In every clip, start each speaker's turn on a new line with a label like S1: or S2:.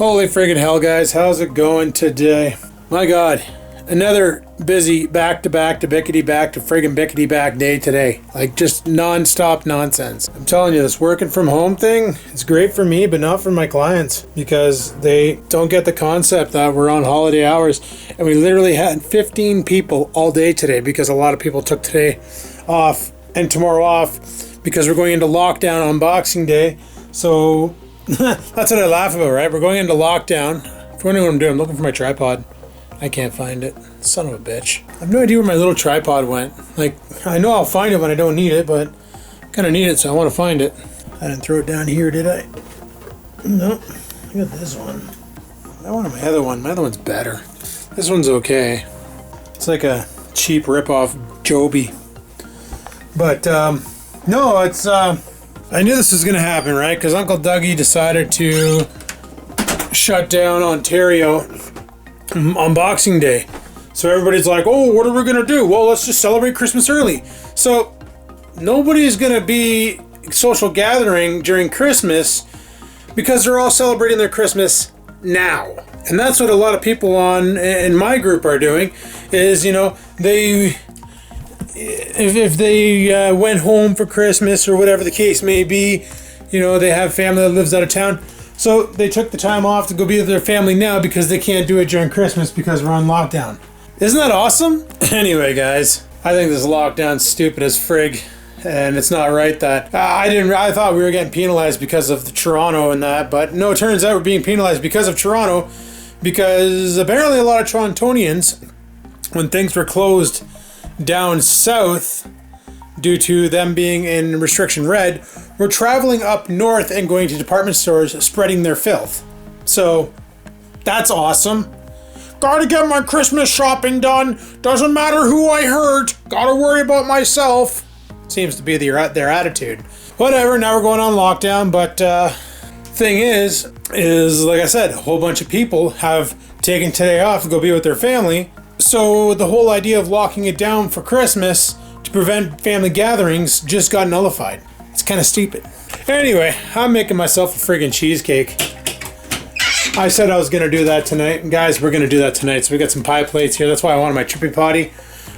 S1: Holy friggin' hell, guys. How's it going today? My God. Another busy back-to-back to bickety-back to friggin' bickety-back day today. Like, just non-stop nonsense. I'm telling you, this working from home thing, it's great for me, but not for my clients. Because they don't get the concept that we're on holiday hours. And we literally had 15 people all day today because a lot of people took today off and tomorrow off because we're going into lockdown on Boxing Day. So... that's what I laugh about, right? We're going into lockdown. If you're wondering what I'm doing, I'm looking for my tripod. I can't find it. Son of a bitch. I have no idea where my little tripod went. Like, I know I'll find it when I don't need it, but I kind of need it, so I want to find it. I didn't throw it down here, did I? No. I got this one. I wanted my other one. My other one's better. This one's okay. It's like a cheap rip-off Joby. But, no, it's, I knew this was going to happen, right? Because Uncle Dougie decided to shut down Ontario on Boxing Day. So everybody's like, oh, what are we going to do? Well, let's just celebrate Christmas early. So nobody's going to be social gathering during Christmas because they're all celebrating their Christmas now. And that's what a lot of people in my group are doing is, you know, if they went home for Christmas or whatever the case may be, you know, they have family that lives out of town. So they took the time off to go be with their family now because they can't do it during Christmas because we're on lockdown. Isn't that awesome? Anyway, guys, I think this lockdown's stupid as frig. And it's not right that I thought we were getting penalized because of the Toronto and that, but no, it turns out we're being penalized because of Toronto, because apparently a lot of Torontonians, when things were closed down south due to them being in restriction red, were traveling up north and going to department stores spreading their filth. So that's awesome. Gotta get my Christmas shopping done. Doesn't matter who I hurt. Gotta worry about myself. Seems to be their attitude. Whatever, now we're going on lockdown, but thing is like I said, a whole bunch of people have taken today off to go be with their family. So the whole idea of locking it down for Christmas to prevent family gatherings just got nullified. It's kind of stupid. Anyway, I'm making myself a friggin' cheesecake. I said I was going to do that tonight. And guys, we're going to do that tonight. So we got some pie plates here. That's why I wanted my trippy potty.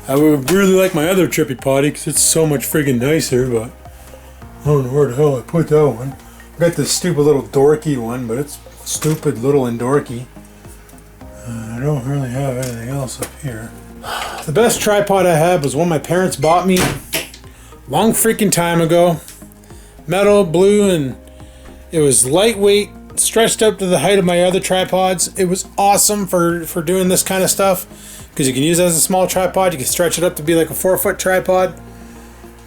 S1: I would really like my other trippy potty because it's so much friggin' nicer, but I don't know where the hell I put that one. I got this stupid little dorky one, but it's stupid little and dorky. I don't really have anything else up here. The best tripod I had was one my parents bought me long freaking time ago. Metal, blue, and it was lightweight, stretched up to the height of my other tripods. It was awesome for doing this kind of stuff because you can use it as a small tripod. You can stretch it up to be like a 4-foot tripod.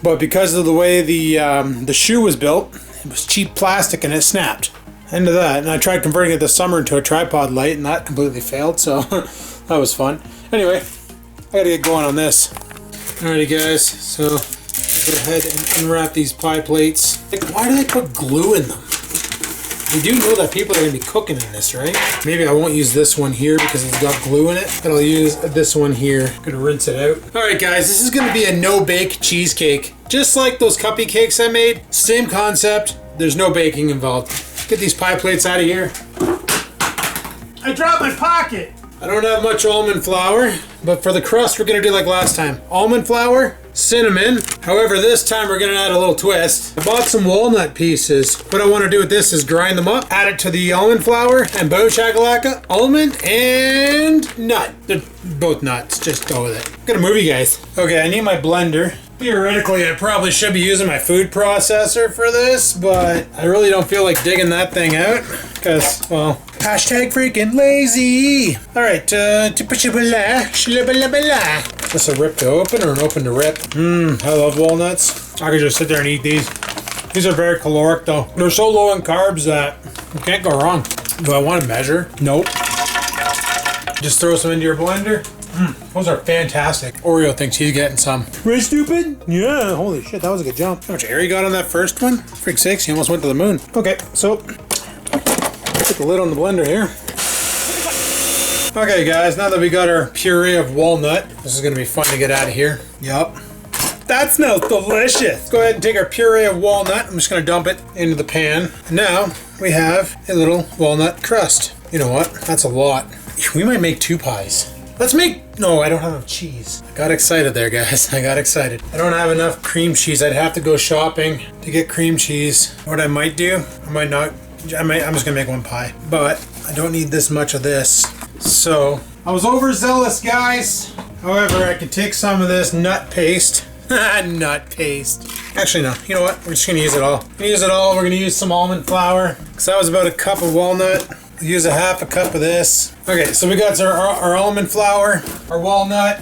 S1: But because of the way the shoe was built, it was cheap plastic and it snapped. End of that. And I tried converting it this summer into a tripod light and that completely failed, so that was fun. Anyway, I gotta get going on this. Alrighty guys, so I'll go ahead and unwrap these pie plates. Like, why do they put glue in them? We do know that people are gonna be cooking in this, right? Maybe I won't use this one here because it's got glue in it, but I'll use this one here. I'm gonna rinse it out. Alright guys, this is gonna be a no-bake cheesecake. Just like those cuppy cakes I made, same concept, there's no baking involved. Get these pie plates out of here. I dropped my pocket. I don't have much almond flour, but for the crust, we're gonna do like last time. Almond flour, cinnamon. However, this time we're gonna add a little twist. I bought some walnut pieces. What I wanna do with this is grind them up, add it to the almond flour, and boom shakalaka, almond and nut. They're both nuts, just go with it. I'm gonna move you guys. Okay, I need my blender. Theoretically, I probably should be using my food processor for this, but I really don't feel like digging that thing out because, well, hashtag freaking lazy. All right, this a rip to open or an open to rip? I love walnuts. I could just sit there and eat these. These are very caloric though. They're so low in carbs that you can't go wrong. Do I want to measure? Nope. Just throw some into your blender. Those are fantastic. Oreo thinks he's getting some. Right, stupid? Yeah, holy shit, that was a good jump. How much air you got on that first one? Frig sakes, he almost went to the moon. Okay, so, put the lid on the blender here. Okay guys, now that we got our puree of walnut, this is gonna be fun to get out of here. Yup. That smells delicious. Let's go ahead and take our puree of walnut. I'm just gonna dump it into the pan. Now, we have a little walnut crust. You know what? That's a lot. We might make 2 pies. Let's make... No, I don't have enough cheese. I got excited there, guys. I got excited. I don't have enough cream cheese. I'd have to go shopping to get cream cheese. What I might do, I might not... I'm just gonna make 1 pie. But I don't need this much of this. So, I was overzealous, guys. However, I can take some of this nut paste. Nut paste. Actually, no. You know what? We're just gonna use it all. We're gonna use it all. We're gonna use some almond flour. Because that was about a cup of walnut. Use a half a cup of this. Okay, so we got our almond flour, our walnut.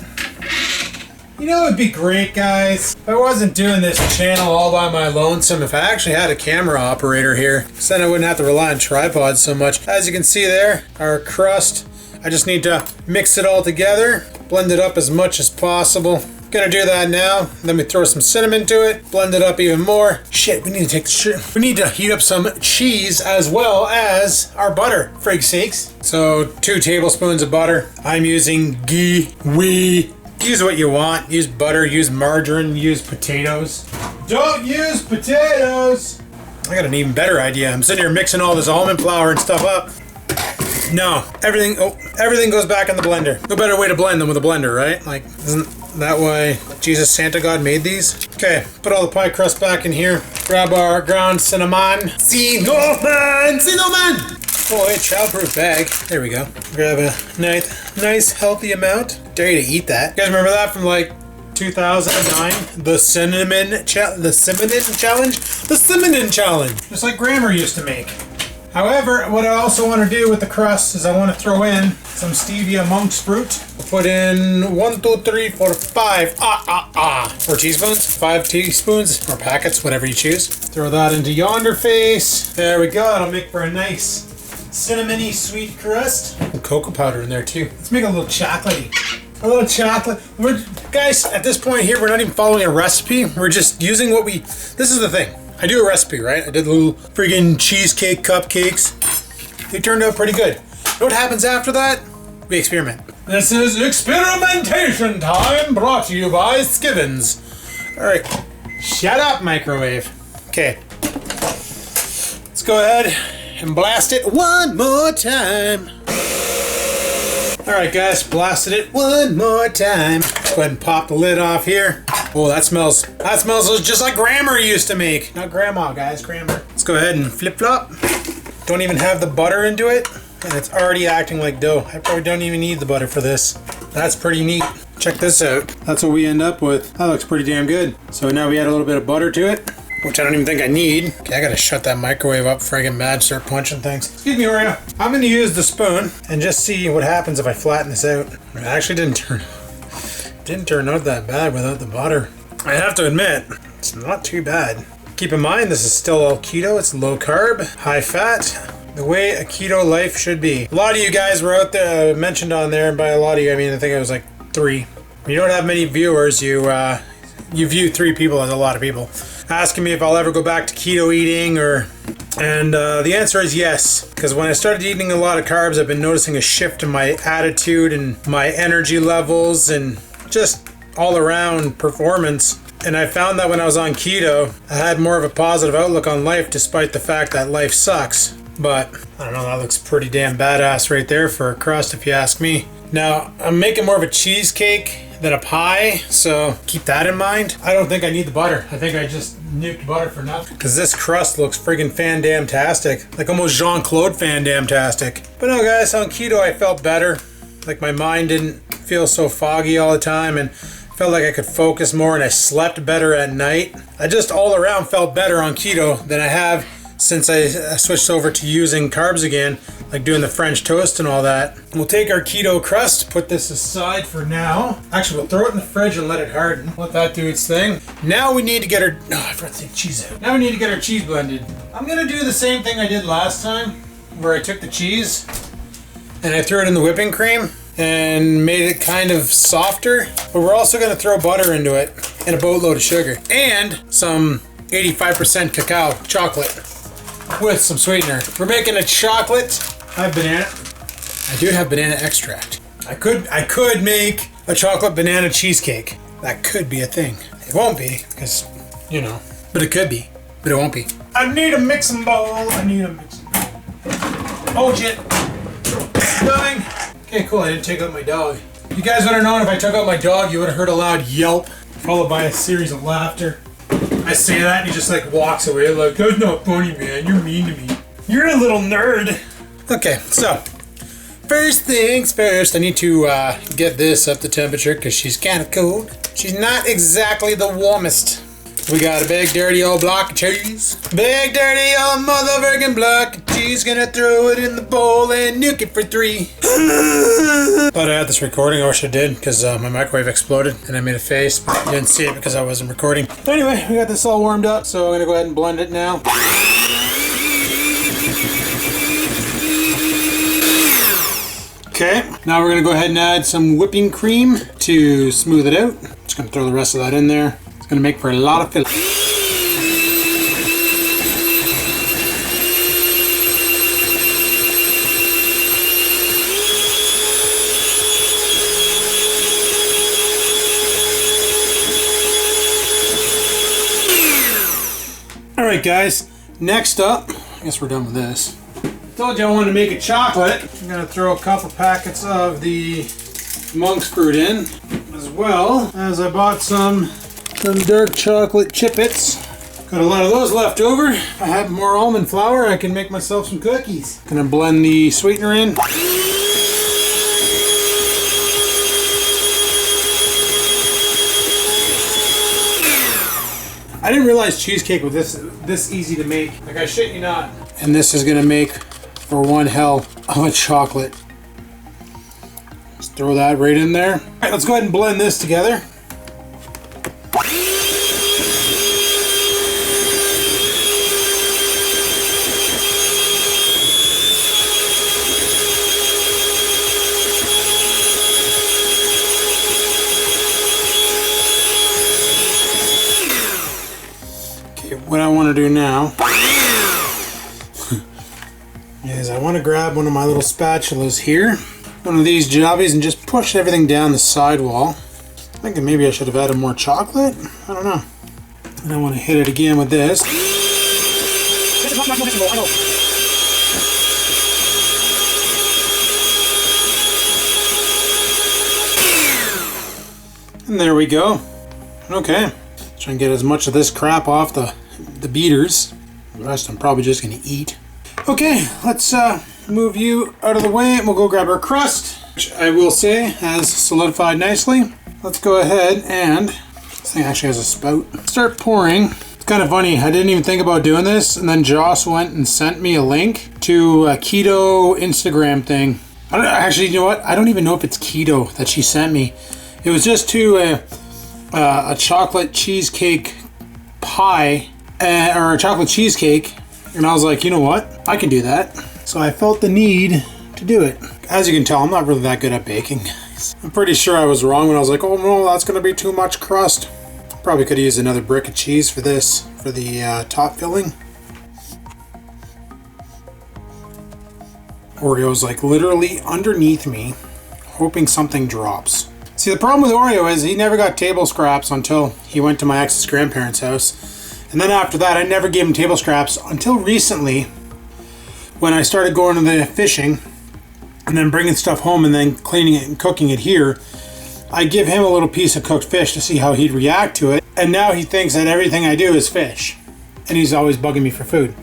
S1: You know, it'd be great, guys, if I wasn't doing this channel all by my lonesome, if I actually had a camera operator here, so then I wouldn't have to rely on tripods so much. As you can see there, our crust, I just need to mix it all together, blend it up as much as possible. Gonna do that now. Then we throw some cinnamon to it, blend it up even more. Shit, we need to heat up some cheese as well as our butter, frig sakes. So 2 tablespoons of butter. I'm using ghee. Use what you want. Use butter, use margarine, use potatoes. Don't use potatoes! I got an even better idea. I'm sitting here mixing all this almond flour and stuff up. No, everything goes back in the blender. No better way to blend them with a blender, right? Like, isn't that why Jesus Santa God made these? Okay, put all the pie crust back in here. Grab our ground cinnamon. Cinnamon! Oh, a childproof bag. There we go. Grab a nice healthy amount. Dare you to eat that. You guys remember that from like 2009? The cinnamon challenge? The cinnamon challenge. Just like Grandma used to make. However, what I also want to do with the crust is I want to throw in some stevia monk's fruit. Put in 1, 2, 3, 4, 5. 4 teaspoons, 5 teaspoons, or packets, whatever you choose. Throw that into yonder face. There we go. It'll make for a nice cinnamony sweet crust. And cocoa powder in there too. Let's make a little chocolatey. A little chocolate. Guys, at this point here, we're not even following a recipe. We're just using what we... This is the thing. I do a recipe, right? I did little friggin' cheesecake cupcakes. They turned out pretty good. You know what happens after that? We experiment. This is experimentation time, brought to you by Skivinz. Alright, shut up, microwave. Okay, let's go ahead and blast it one more time. Alright guys, blasted it one more time. Let's go ahead and pop the lid off here. Oh, that smells just like Grandma used to make. Not Grandma, guys, Grandma. Let's go ahead and flip-flop. Don't even have the butter into it, and it's already acting like dough. I probably don't even need the butter for this. That's pretty neat. Check this out. That's what we end up with. That looks pretty damn good. So now we add a little bit of butter to it, which I don't even think I need. Okay, I gotta shut that microwave up before I get mad, start punching things. Excuse me, Oreo. I'm gonna use the spoon and just see what happens if I flatten this out. It actually didn't turn out that bad without the butter. I have to admit, it's not too bad. Keep in mind, this is still all keto. It's low carb, high fat, the way a keto life should be. A lot of you guys were out there, mentioned on there, and by a lot of you, I mean, I think it was like 3. When you don't have many viewers, you view 3 people as a lot of people. Asking me if I'll ever go back to keto eating, and the answer is yes. Because when I started eating a lot of carbs, I've been noticing a shift in my attitude and my energy levels and just all around performance. And I found that when I was on keto, I had more of a positive outlook on life despite the fact that life sucks. But I don't know, that looks pretty damn badass right there for a crust if you ask me. Now, I'm making more of a cheesecake than a pie, so keep that in mind. I don't think I need the butter. I think I just nuked butter for nothing. Because this crust looks friggin' fan-damn-tastic. Like almost Jean-Claude fan-damn-tastic. But no guys, on keto I felt better. Like my mind didn't feel so foggy all the time and felt like I could focus more, and I slept better at night. I just all around felt better on keto than I have since I switched over to using carbs again, like doing the French toast and all that. We'll take our keto crust, put this aside for now. Actually, we'll throw it in the fridge and let it harden. Let that do its thing. Now we need to get our, I forgot to take cheese out. Now we need to get our cheese blended. I'm gonna do the same thing I did last time, where I took the cheese and I threw it in the whipping cream and made it kind of softer. But we're also gonna throw butter into it and a boatload of sugar and some 85% cacao chocolate with some sweetener. We're making a chocolate. I have banana. I do have banana extract. I could make a chocolate banana cheesecake. That could be a thing. It won't be, because, you know, but it could be, but it won't be. I need a mixing bowl. I need a mixing bowl. Oh shit. going. Okay, cool. I didn't take out my dog. You guys would have known if I took out my dog, you would have heard a loud yelp, followed by a series of laughter. I say that and he just like walks away like, that's not funny, man. You're mean to me. You're a little nerd. Okay, so first things first, I need to get this up to temperature because she's kind of cold. She's not exactly the warmest. We got a big dirty old block of cheese. Big dirty old motherfucking block of cheese. Gonna throw it in the bowl and nuke it for 3. Thought I had this recording. I wish I did because my microwave exploded and I made a face. But you didn't see it because I wasn't recording. Anyway, we got this all warmed up, so I'm gonna go ahead and blend it now. Okay, now we're gonna go ahead and add some whipping cream to smooth it out. Just gonna throw the rest of that in there. It's gonna make for a lot of filling. Alright guys, next up, I guess we're done with this. Told you I wanted to make a chocolate. I'm gonna throw a couple packets of the monk's fruit in, as well as I bought some dark chocolate chippets. Got a lot of those left over. If I have more almond flour, I can make myself some cookies. Gonna blend the sweetener in. I didn't realize cheesecake was this easy to make. Like, I shit you not. And this is gonna make for one hell of a chocolate. Just throw that right in there. All right, let's go ahead and blend this together. Okay, what I want to do now is I want to grab one of my little spatulas here, one of these jobbies, and just push everything down the sidewall. Thinking maybe I should have added more chocolate. I don't know. And I want to hit it again with this. And there we go. Okay. Try and get as much of this crap off the beaters. The rest I'm probably just going to eat. Okay, let's move you out of the way and we'll go grab our crust, which I will say has solidified nicely. Let's go ahead and, this thing actually has a spout, start pouring. It's kind of funny, I didn't even think about doing this, and then Joss went and sent me a link to a keto Instagram thing. Actually, you know what? I don't even know if it's keto that she sent me. It was just to a chocolate cheesecake pie, or a chocolate cheesecake. And I was like, you know what? I can do that. So I felt the need to do it. As you can tell, I'm not really that good at baking. I'm pretty sure I was wrong when I was like, oh no, that's going to be too much crust. Probably could have used another brick of cheese for this, for the top filling. Oreo's like literally underneath me, hoping something drops. See, the problem with Oreo is he never got table scraps until he went to my ex's grandparents' house. And then after that, I never gave him table scraps until recently when I started going to the fishing and then bringing stuff home and then cleaning it and cooking it here. I give him a little piece of cooked fish to see how he'd react to it. And now he thinks that everything I do is fish. And he's always bugging me for food.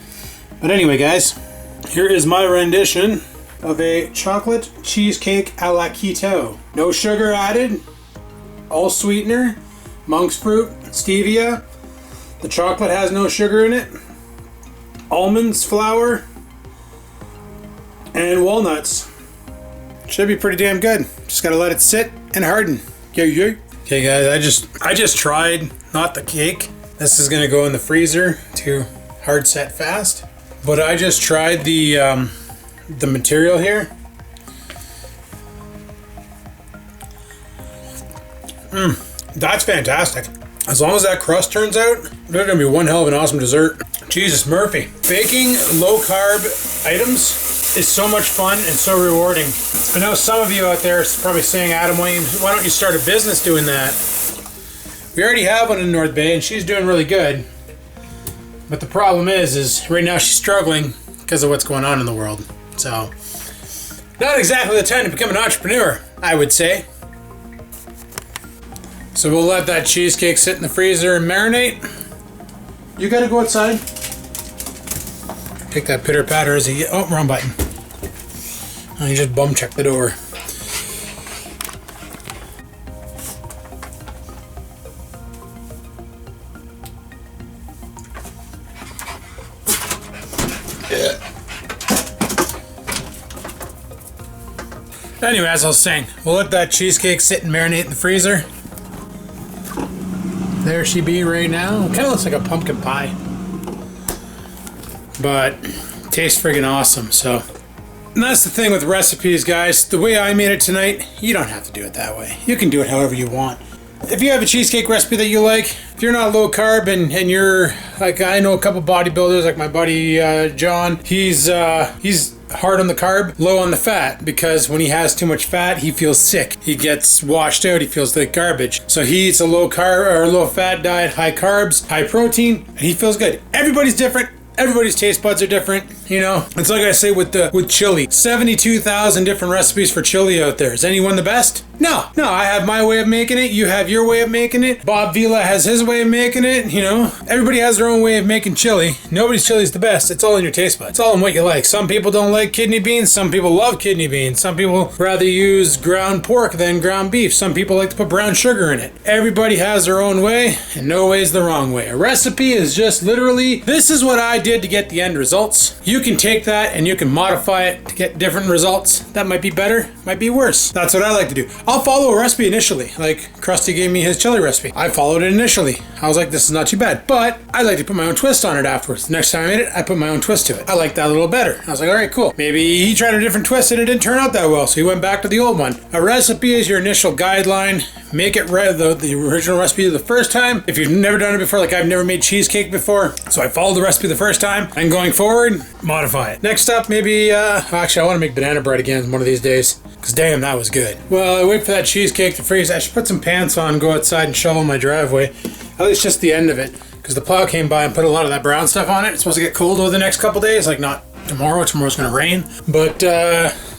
S1: But anyway, guys, here is my rendition of a chocolate cheesecake a la keto. No sugar added, all sweetener, monk's fruit, stevia. The chocolate has no sugar in it, almonds, flour, and walnuts. Should be pretty damn good. Just gotta let it sit and harden. Okay guys, I just tried, not the cake. This is gonna go in the freezer to hard set fast. But I just tried the material here. That's fantastic. As long as that crust turns out, they're gonna be one hell of an awesome dessert. Jesus Murphy. Baking low carb items is so much fun and so rewarding. I know some of you out there are probably saying, Adam, why don't you start a business doing that? We already have one in North Bay and she's doing really good. But the problem is right now she's struggling because of what's going on in the world. So not exactly the time to become an entrepreneur, I would say. So we'll let that cheesecake sit in the freezer and marinate. You gotta go outside. Take that pitter patter as you, oh, wrong button. Oh, you just bum check the door. Anyway, as I was saying, we'll let that cheesecake sit and marinate in the freezer. There she be right now. Kind of looks like a pumpkin pie. But tastes friggin' awesome, so. And that's the thing with recipes, guys. The way I made it tonight, you don't have to do it that way. You can do it however you want. If you have a cheesecake recipe that you like, if you're not low carb and you're, like, I know a couple bodybuilders, like my buddy John, he's hard on the carb, low on the fat, because when he has too much fat, he feels sick. He gets washed out, he feels like garbage. So he eats a low carb or low fat diet, high carbs, high protein, and he feels good. Everybody's different. Everybody's taste buds are different, you know. It's like I say with chili. 72,000 different recipes for chili out there. Is anyone the best? No, I have my way of making it. You have your way of making it. Bob Vila has his way of making it, you know. Everybody has their own way of making chili. Nobody's chili is the best. It's all in your taste buds. It's all in what you like. Some people don't like kidney beans. Some people love kidney beans. Some people rather use ground pork than ground beef. Some people like to put brown sugar in it. Everybody has their own way, and no way is the wrong way. A recipe is just literally, this is what I did to get the end results. You can take that and you can modify it to get different results. That might be better, might be worse. That's what I like to do. I'll follow a recipe initially. Like Krusty gave me his chili recipe. I followed it initially. I was like, this is not too bad. But I like to put my own twist on it afterwards. The next time I made it, I put my own twist to it. I like that a little better. I was like, all right, cool. Maybe he tried a different twist and it didn't turn out that well, so he went back to the old one. A recipe is your initial guideline. Make it the original recipe the first time. If you've never done it before, like I've never made cheesecake before, so I followed the recipe the first time, and going forward, modify it. Next up, maybe, actually I want to make banana bread again one of these days, because damn, that was good. Well, I wait for that cheesecake to freeze. I should put some pants on, go outside and shovel my driveway, at least just the end of it, because the plow came by and put a lot of that brown stuff on it. It's supposed to get cold over the next couple days, like not tomorrow. Tomorrow's going to rain, but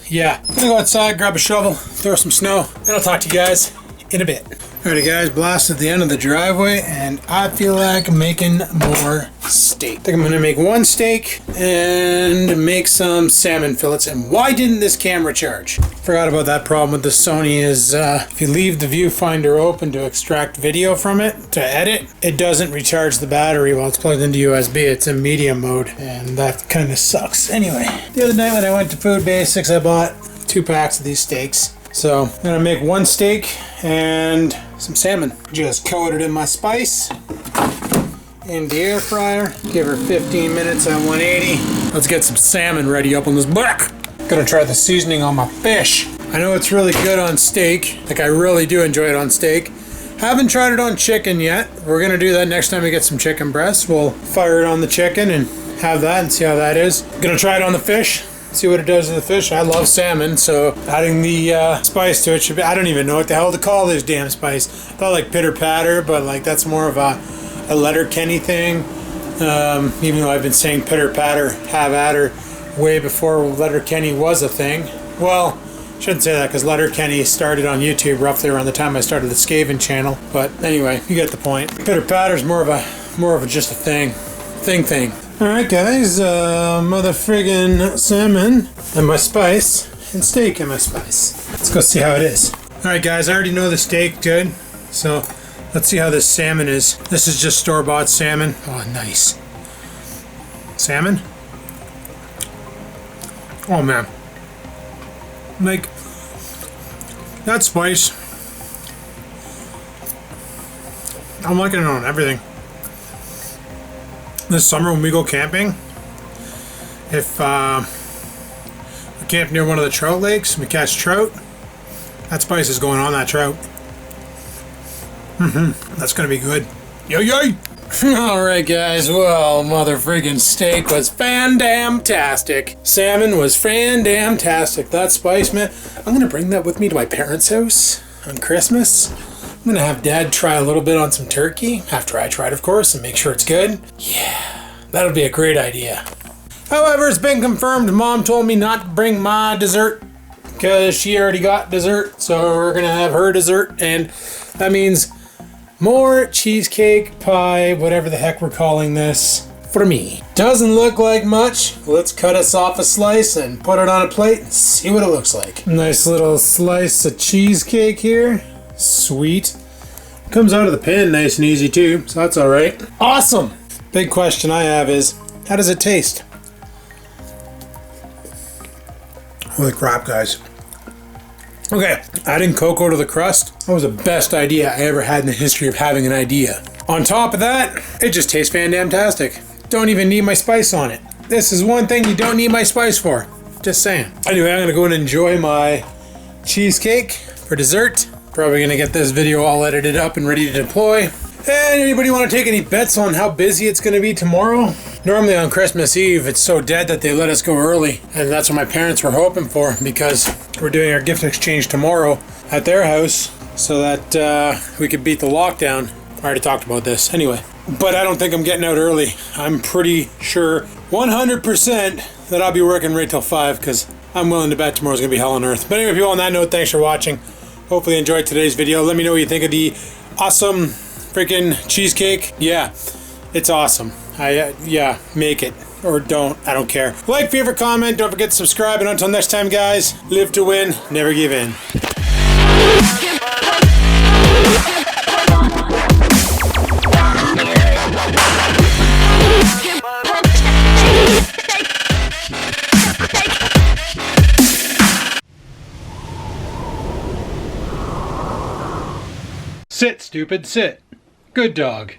S1: yeah. I'm going to go outside, grab a shovel, throw some snow, and I'll talk to you guys in a bit. Alrighty guys, blasted the end of the driveway and I feel like making more steak. I think I'm gonna make one steak and make some salmon fillets. And why didn't this camera charge? Forgot about that problem with the Sony is if you leave the viewfinder open to extract video from it, to edit, it doesn't recharge the battery while it's plugged into USB. It's in medium mode and that kind of sucks. Anyway, the other night when I went to Food Basics, I bought 2 packs of these steaks. So I'm gonna make one steak and some salmon. Just coat it in my spice in the air fryer. Give her 15 minutes at 180. Let's get some salmon ready up on this back. Gonna try the seasoning on my fish. I know it's really good on steak. Like I really do enjoy it on steak. Haven't tried it on chicken yet. We're gonna do that next time we get some chicken breasts. We'll fire it on the chicken and have that and see how that is. Gonna try it on the fish. See what it does to the fish. I love salmon, so adding the spice to it should be, I don't even know what the hell to call this damn spice. I thought like pitter patter, but like that's more of a Letterkenny thing. Even though I've been saying pitter patter, have at her way before Letterkenny was a thing. Well, shouldn't say that because Letterkenny started on YouTube roughly around the time I started the Skivinz channel. But anyway, you get the point. Pitter patter is more of a just a thing. Alright guys, mother friggin' salmon and my spice, and steak and my spice. Let's go see how it is. Alright guys, I already know the steak good, so let's see how this salmon is. This is just store-bought salmon. Oh, nice. Salmon? Oh man. Like, that spice, I'm liking it on everything. This summer when we go camping, if we camp near one of the trout lakes, we catch trout, that spice is going on that trout. That's gonna be good. Yay! Alright guys, well, mother friggin' steak was fan-damn-tastic. Salmon was fan-damn-tastic. That spice, man, I'm gonna bring that with me to my parents' house on Christmas. I'm gonna have Dad try a little bit on some turkey, after I try it of course, and make sure it's good. Yeah, that'll be a great idea. However, it's been confirmed, Mom told me not to bring my dessert because she already got dessert, so we're gonna have her dessert, and that means more cheesecake, pie, whatever the heck we're calling this, for me. Doesn't look like much. Let's cut us off a slice and put it on a plate and see what it looks like. Nice little slice of cheesecake here. Sweet. Comes out of the pan nice and easy too, so that's all right. Awesome. Big question I have is, how does it taste? Holy crap, guys. Okay, adding cocoa to the crust, that was the best idea I ever had in the history of having an idea. On top of that, it just tastes fantastic. Don't even need my spice on it. This is one thing you don't need my spice for. Just saying. Anyway, I'm gonna go and enjoy my cheesecake for dessert. Probably gonna get this video all edited up and ready to deploy. And anybody want to take any bets on how busy it's gonna be tomorrow? Normally on Christmas Eve, it's so dead that they let us go early. And that's what my parents were hoping for, because we're doing our gift exchange tomorrow at their house so that we could beat the lockdown. I already talked about this. Anyway. But I don't think I'm getting out early. I'm pretty sure 100% that I'll be working right till 5 because I'm willing to bet tomorrow's going to be hell on earth. But anyway, people, on that note, thanks for watching. Hopefully you enjoyed today's video. Let me know what you think of the awesome freaking cheesecake. Yeah, it's awesome. Yeah, make it. Or don't. I don't care. Like, favorite, comment. Don't forget to subscribe. And until next time, guys, live to win. Never give in. Sit, stupid, sit. Good dog.